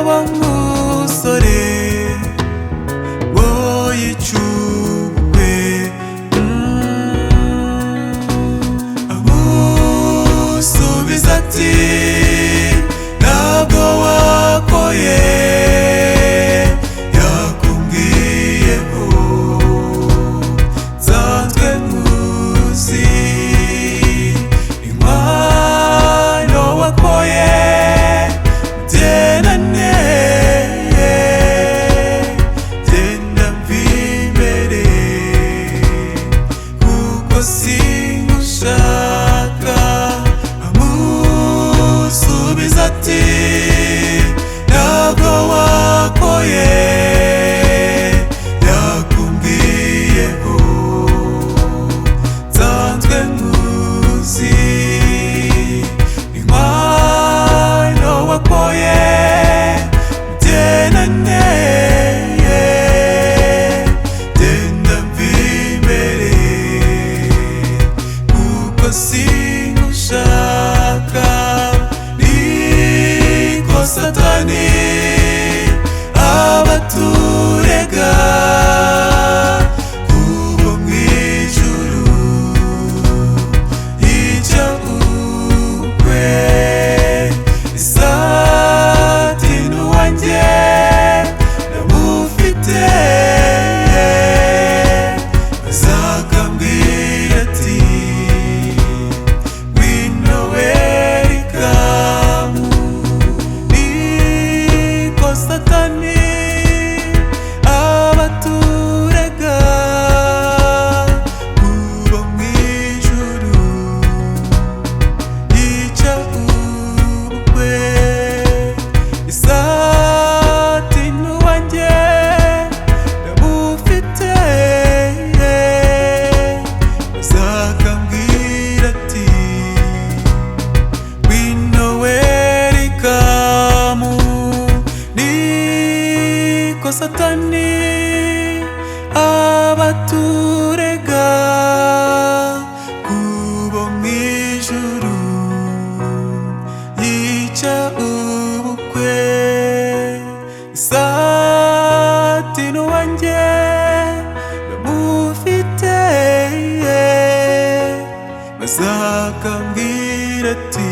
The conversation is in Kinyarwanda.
wa musore ngo yicubwe amusubiza ati ntabwo wakoye yakubwiyeho nsanzwe nkuzi.Inkwano wakoye mugendane genda mvimbere kuko singushaka amusubiza ati ntabwo wakoye yakubwiyeho nsanzwe nkuzi.Inkwano wakoye mugendane genda mvimbere kuko singushaka Niko Satani abaturega kubo mwijuru yica ukwe isati nuwanjye namufite bazakambwira ati Ngwino welikamu Niko Satani abaturega kubo mwijuru yica ukwe isati nuwanjye namufite bazakambwira ati Ngwino welikamu Niko Satani abaturega kubo mwijuru yica ubukwe isati nuwanjye namufite bazakambwira ati